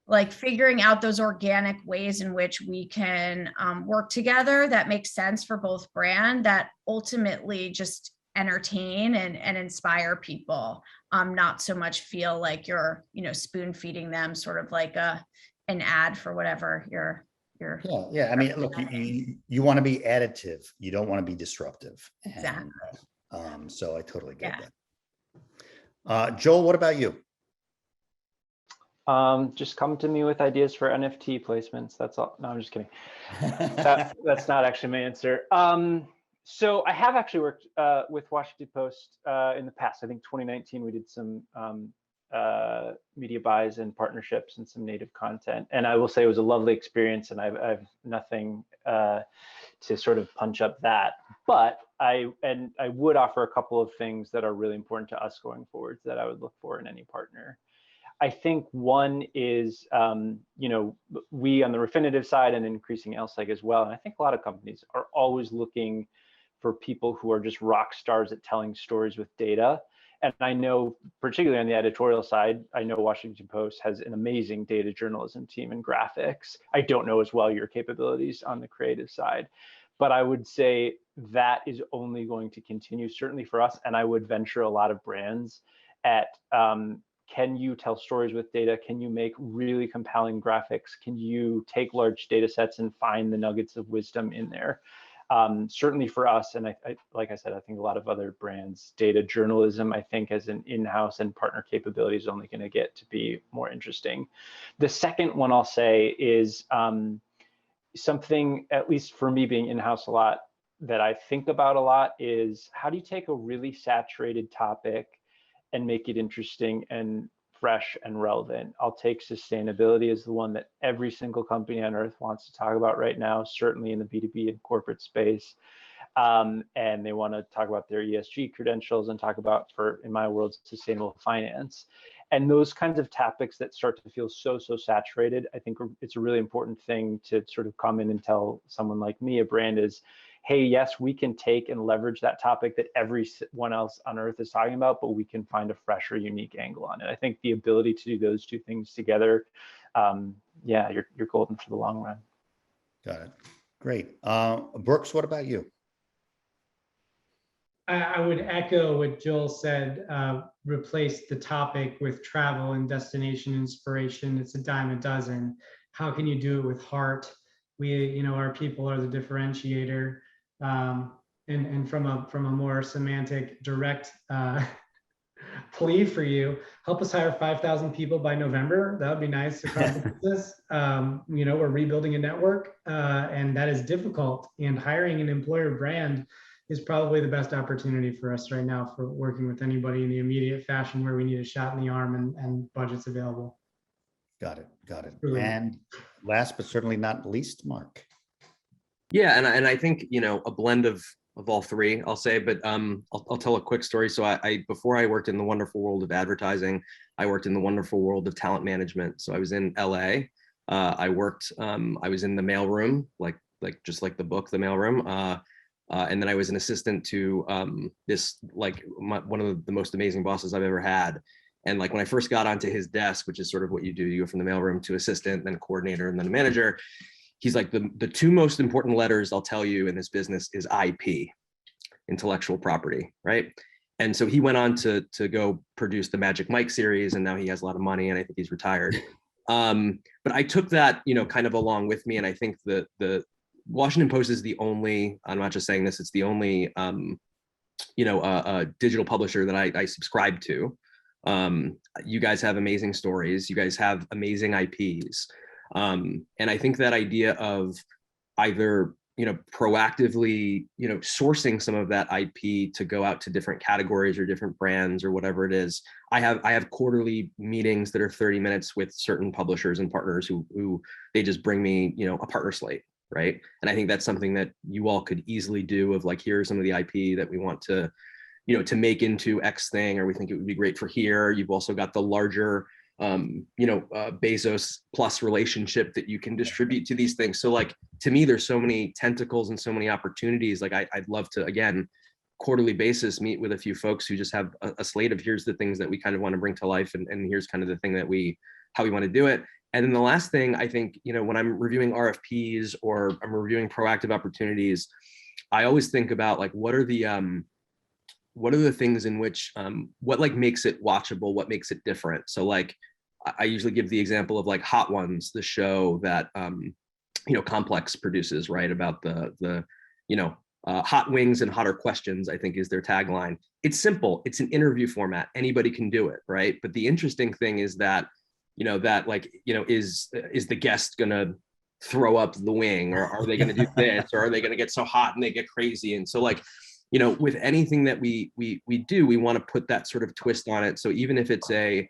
like figuring out those organic ways in which we can work together that makes sense for both brand, that ultimately just entertain and inspire people, not so much feel like you're, spoon feeding them sort of like an ad for whatever you're. Yeah. I mean, look, you want to be additive. You don't want to be disruptive. Exactly. And, so I totally get that. Joel, what about you? Just come to me with ideas for NFT placements. That's all. No, I'm just kidding. That's not actually my answer. So I have actually worked with Washington Post in the past. I think 2019 we did some media buys and partnerships and some native content. And I will say it was a lovely experience, and I've nothing to sort of punch up that. But I would offer a couple of things that are really important to us going forward that I would look for in any partner. I think one is, we on the Refinitiv side and increasing LSEG as well, and I think a lot of companies are always looking for people who are just rock stars at telling stories with data. And I know, particularly on the editorial side, I know Washington Post has an amazing data journalism team and graphics. I don't know as well your capabilities on the creative side, but I would say that is only going to continue, certainly for us. And I would venture a lot of brands at, can you tell stories with data? Can you make really compelling graphics? Can you take large data sets and find the nuggets of wisdom in there? Certainly for us, and like I said, I think a lot of other brands, data journalism, I think as an in-house and partner capability is only going to get to be more interesting. The second one I'll say is something, at least for me being in-house a lot, that I think about a lot is how do you take a really saturated topic and make it interesting and fresh and relevant? I'll take sustainability as the one that every single company on earth wants to talk about right now, certainly in the B2B and corporate space. And they want to talk about their ESG credentials and talk about, in my world, sustainable finance. And those kinds of topics that start to feel so saturated, I think it's a really important thing to sort of come in and tell someone like me, a brand, is, hey, yes, we can take and leverage that topic that everyone else on earth is talking about, but we can find a fresh or unique angle on it. I think the ability to do those two things together, yeah, you're golden for the long run. Got it. Great. Brooks, what about you? I would echo what Joel said, replace the topic with travel and destination inspiration. It's a dime a dozen. How can you do it with heart? Our people are the differentiator. And from a more semantic, direct plea for you, help us hire 5,000 people by November. That would be nice across the business. We're rebuilding a network, and that is difficult. And hiring an employer brand is probably the best opportunity for us right now for working with anybody in the immediate fashion where we need a shot in the arm and budgets available. Got it. Got it. Really. And last but certainly not least, Mark. Yeah, and I think, a blend of all three, I'll say, but I'll tell a quick story. So I before I worked in the wonderful world of advertising, I worked in the wonderful world of talent management. So I was in LA. I was in the mailroom, like just like the book, The Mailroom. And then I was an assistant to one of the most amazing bosses I've ever had. And like when I first got onto his desk, which is sort of what you do, you go from the mailroom to assistant, then coordinator, and then a manager. He's like, the two most important letters I'll tell you in this business is IP, intellectual property, right? And so he went on to go produce the Magic Mike series, and now he has a lot of money, and I think he's retired. But I took that, kind of along with me, and I think the Washington Post is the only, I'm not just saying this, it's the only, digital publisher that I subscribe to. You guys have amazing stories. You guys have amazing IPs. And I think that idea of either, proactively, sourcing some of that IP to go out to different categories or different brands or whatever it is. I have quarterly meetings that are 30 minutes with certain publishers and partners who they just bring me, a partner slate. Right. And I think that's something that you all could easily do of like, here's some of the IP that we want to, to make into X thing, or we think it would be great for here. You've also got the larger, Bezos plus relationship that you can distribute to these things. So like, to me, there's so many tentacles and so many opportunities. Like I'd love to, again, quarterly basis, meet with a few folks who just have a slate of here's the things that we kind of want to bring to life. And here's kind of the thing that how we want to do it. And then the last thing, I think, when I'm reviewing RFPs or I'm reviewing proactive opportunities, I always think about like, what are the things in which, what like makes it watchable, what makes it different? So like, I usually give the example of like Hot Ones, the show that, Complex produces, right? About the hot wings and hotter questions, I think is their tagline. It's simple. It's an interview format. Anybody can do it, right? But the interesting thing is that, is the guest gonna throw up the wing, or are they gonna do this, or are they gonna get so hot and they get crazy? And so like, with anything that we do, we want to put that sort of twist on it. So even if it's a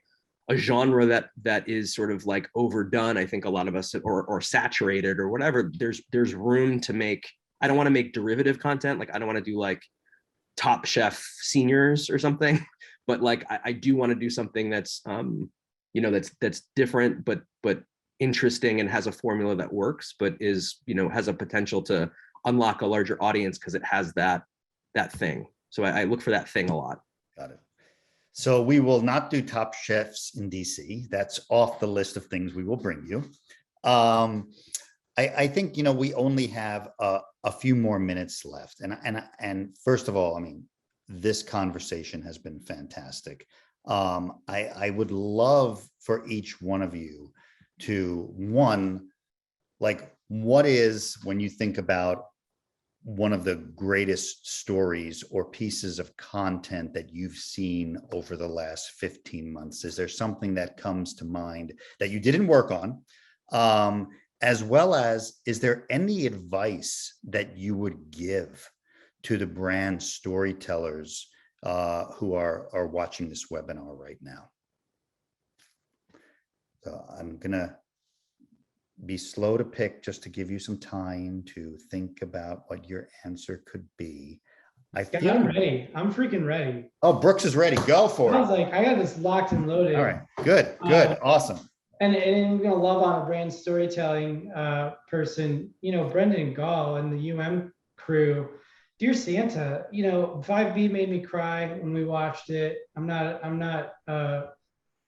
genre that is sort of like overdone, I think a lot of us, or saturated or whatever, there's room to make. I don't want to make derivative content. Like I don't want to do like Top Chef seniors or something, but like I do want to do something that's that's different, but interesting and has a formula that works, but is, has a potential to unlock a larger audience because it has that thing. So I look for that thing a lot. Got it. So we will not do Top Chefs in DC. That's off the list of things we will bring you. I think, we only have a few more minutes left. And first of all, I mean, this conversation has been fantastic. I would love for each one of you to, one, like, what is, when you think about one of the greatest stories or pieces of content that you've seen over the last 15 months? Is there something that comes to mind that you didn't work on? As well as, is there any advice that you would give to the brand storytellers who are watching this webinar right now? So I'm gonna be slow to pick just to give you some time to think about what your answer could be. Yeah, I'm ready. I'm freaking ready. Oh, Brooks is ready. Go for I it. was like, I got this locked and loaded. All right, good, awesome. And I'm gonna love on a brand storytelling person, Brendan Gall and the UM crew. Dear Santa, 5B made me cry when we watched it. I'm not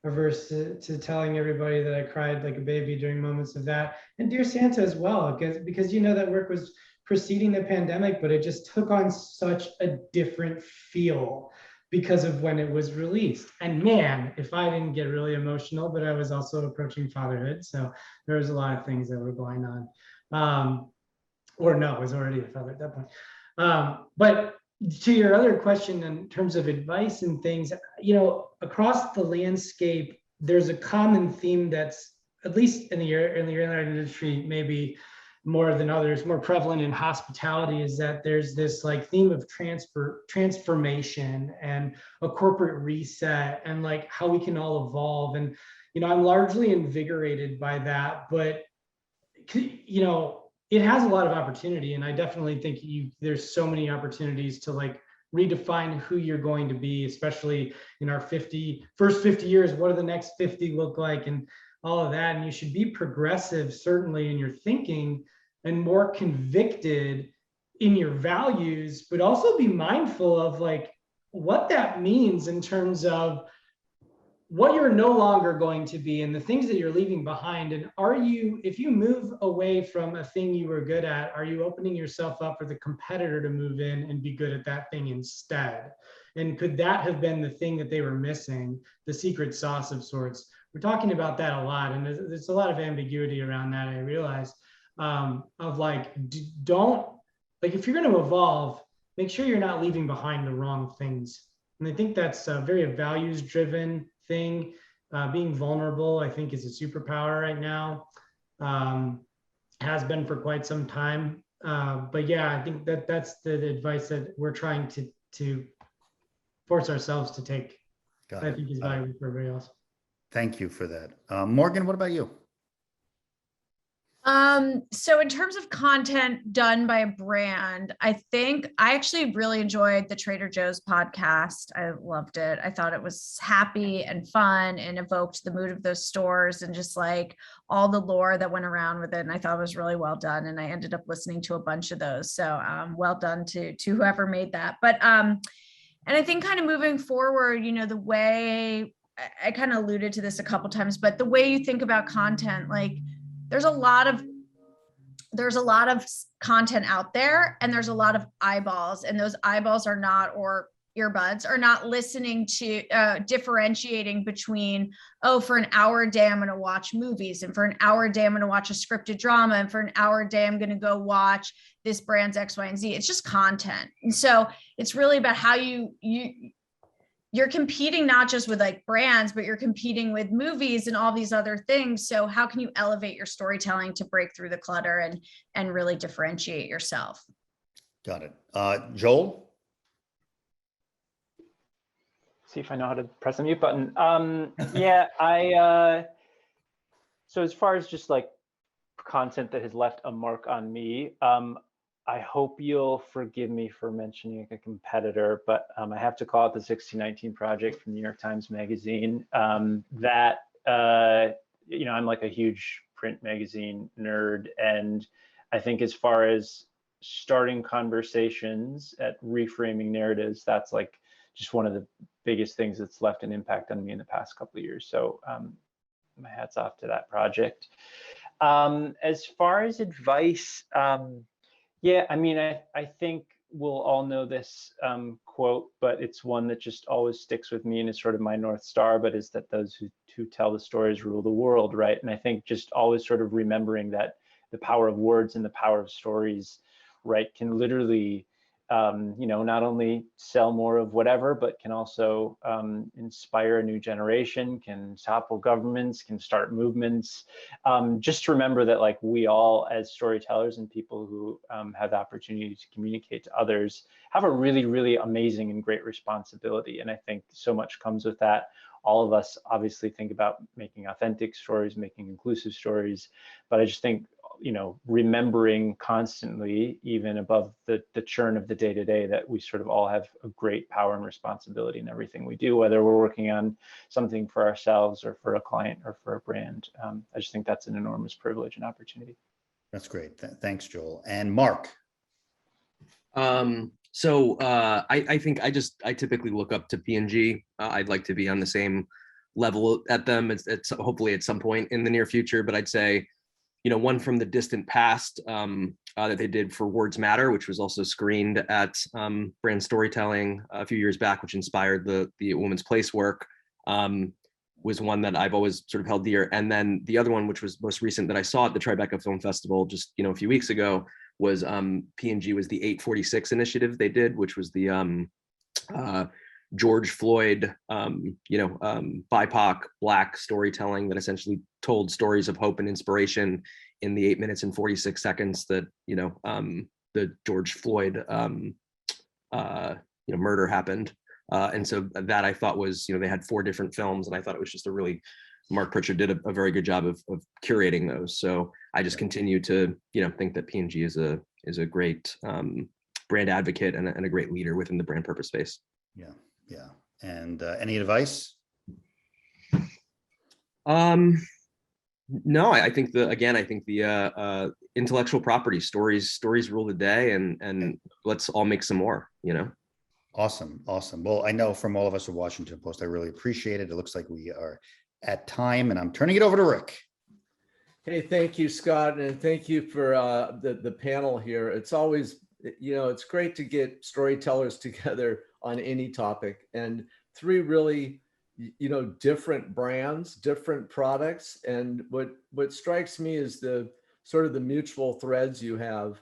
averse to telling everybody that I cried like a baby during moments of that. And Dear Santa as well, because that work was preceding the pandemic, but it just took on such a different feel because of when it was released. And man, if I didn't get really emotional, but I was also approaching fatherhood. So there was a lot of things that were going on. Or no, I was already a father at that point. But to your other question in terms of advice and things, across the landscape, there's a common theme that's, at least in the airline industry, maybe more than others, more prevalent in hospitality, is that there's this like theme of transformation and a corporate reset and like how we can all evolve. And, I'm largely invigorated by that, but, it has a lot of opportunity. And I definitely think there's so many opportunities to like redefine who you're going to be, especially in our first 50 years. What do the next 50 look like, and all of that? And you should be progressive, certainly in your thinking, and more convicted in your values, but also be mindful of like what that means in terms of what you're no longer going to be and the things that you're leaving behind. And if you move away from a thing you were good at, are you opening yourself up for the competitor to move in and be good at that thing instead? And could that have been the thing that they were missing, the secret sauce of sorts? We're talking about that a lot, and there's a lot of ambiguity around that, I realize, of like, if you're going to evolve, make sure you're not leaving behind the wrong things. And I think that's a very values-driven thing. Being vulnerable, I think, is a superpower right now. Has been for quite some time. But yeah, I think that's the advice that we're trying to force ourselves to take. I think is valuable for everybody else. Thank you for that. Morgan, what about you? So in terms of content done by a brand, I think I actually really enjoyed the Trader Joe's podcast. I loved it. I thought it was happy and fun and evoked the mood of those stores and just like all the lore that went around with it. And I thought it was really well done. And I ended up listening to a bunch of those. So well done to whoever made that. But and I think kind of moving forward, the way I kind of alluded to this a couple times, but the way you think about content, like there's a lot of content out there, and there's a lot of eyeballs, and those eyeballs are not, or earbuds are not listening to differentiating between, for an hour a day I'm going to watch movies, and for an hour a day I'm going to watch a scripted drama, and for an hour a day I'm going to go watch this brand's X, Y, and Z. It's just content. And so it's really about how you're competing not just with like brands, but you're competing with movies and all these other things. So how can you elevate your storytelling to break through the clutter and really differentiate yourself? Got it. Joel? See if I know how to press the mute button. So as far as just like content that has left a mark on me, I hope you'll forgive me for mentioning a competitor, but I have to call it the 1619 Project from New York Times Magazine. I'm like a huge print magazine nerd, and I think as far as starting conversations at reframing narratives, that's like just one of the biggest things that's left an impact on me in the past couple of years. So my hat's off to that project. As far as advice, yeah, I mean, I think we'll all know this quote, but it's one that just always sticks with me and is sort of my North Star, but is that those who tell the stories rule the world, right? And I think just always sort of remembering that the power of words and the power of stories right, can literally, not only sell more of whatever, but can also inspire a new generation, can topple governments, can start movements. Just to remember that, like, we all, as storytellers and people who have the opportunity to communicate to others, have a really, really amazing and great responsibility. And I think so much comes with that. All of us obviously think about making authentic stories, making inclusive stories, but I just think, remembering constantly, even above the churn of the day-to-day, that we sort of all have a great power and responsibility in everything we do, whether we're working on something for ourselves or for a client or for a brand. I just think that's an enormous privilege and opportunity. That's great. Thanks, Joel. And Mark. I think I typically look up to P&G. I'd like to be on the same level at them. It's hopefully at some point in the near future, but I'd say, one from the distant past that they did for Words Matter, which was also screened at Brand Storytelling a few years back, which inspired the Woman's Place work, was one that I've always sort of held dear. And then the other one, which was most recent that I saw at the Tribeca Film Festival just a few weeks ago, was P&G was the 846 initiative they did, which was the George Floyd, BIPOC Black storytelling that essentially told stories of hope and inspiration in the 8 minutes and 46 seconds that the George Floyd murder happened. And so that I thought was, they had 4 different films, and I thought it was just Mark Pritchard did a very good job of curating those. So I just continue to, think that P&G is a great brand advocate and a great leader within the brand purpose space. Yeah. Yeah. And any advice? No, I think the intellectual property stories rule the day, and let's all make some more, Awesome. Well, I know from all of us at Washington Post, I really appreciate it. It looks like we are at time, and I'm turning it over to Rick. Hey, thank you, Scott, and thank you for the panel here. It's always, it's great to get storytellers together on any topic, and 3 really, different brands, different products. And what strikes me is the sort of the mutual threads you have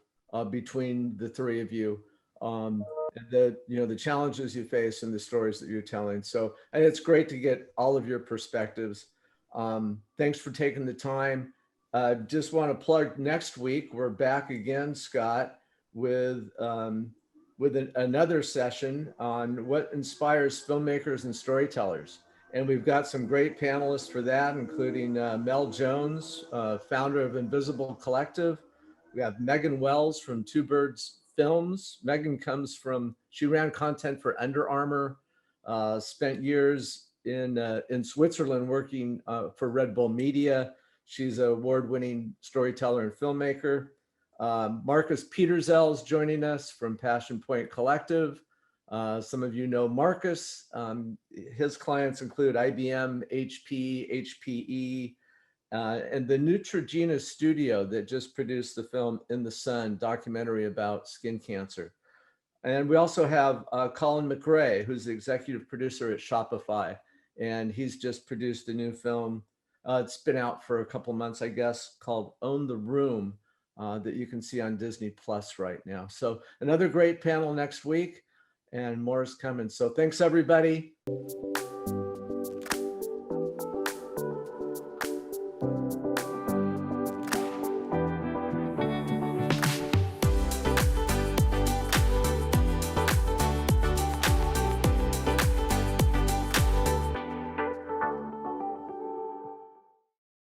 between the 3 of you, and the challenges you face and the stories that you're telling. So, and it's great to get all of your perspectives. Thanks for taking the time. Just want to plug next week, we're back again, Scott, with another session on what inspires filmmakers and storytellers. And we've got some great panelists for that, including Mel Jones, founder of Invisible Collective. We have Megan Wells from Two Birds Films. Megan she ran content for Under Armour, spent years in Switzerland working for Red Bull Media. She's an award-winning storyteller and filmmaker. Marcus Petersell is joining us from Passion Point Collective. Some of you know Marcus. His clients include IBM, HP, HPE, and the Neutrogena studio that just produced the film In the Sun, documentary about skin cancer. And we also have Colin McRae, who's the executive producer at Shopify, and he's just produced a new film. It's been out for a couple months, I guess, called Own the Room, that you can see on Disney Plus right now. So another great panel next week, and more is coming. So thanks, everybody.